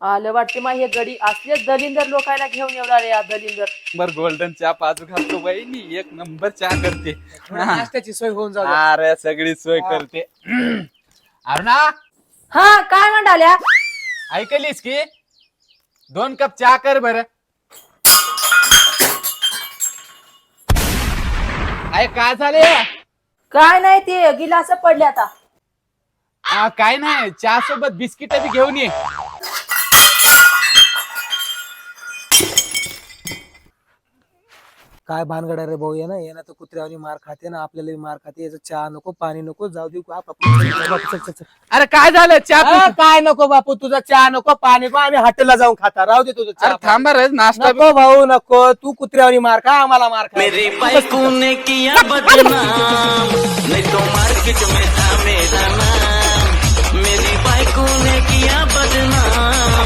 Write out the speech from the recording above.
आलं वाटते मा हे गडी असलेच दलिंदर लोकांना घेऊन येणार या दलिंदर. बर गोल्डन चहा पाजू घालतो वहिनी, एक नंबर चहा करते. नाश्त्याची सोय होऊन जाऊ. अरे सगळी सोय करते. अरुणा हा काय म्हणाल्या? ऐकलीस की 2 कप चहा कर बर. काय झाले? काय नाही ते गिलास पडले आता. काय नाही, चहा सोबत बिस्किट बी घेऊन ये. काय भानगड रे भाऊ, ये ना तर कुत्र्यावानी मार खाते ना, आपल्याला मार खाते. याचं चहा नको, पाणी नको, जाऊ दे अरे काय झालं? चहा काय नको बापू, तुझा चहा नको, पाणी नको, आम्ही हॉटेलला जाऊन खाता. राहू दे तुझं चहा. थांबा रे, नाश्ता नको भाऊ नको, तू कुत्र्यावानी मार खा, आम्हाला मार खा. मेरी बाइको ने किया बदनाम, नहीं तो मार्केट में था मेरा नाम. मेरी बाइको ने किया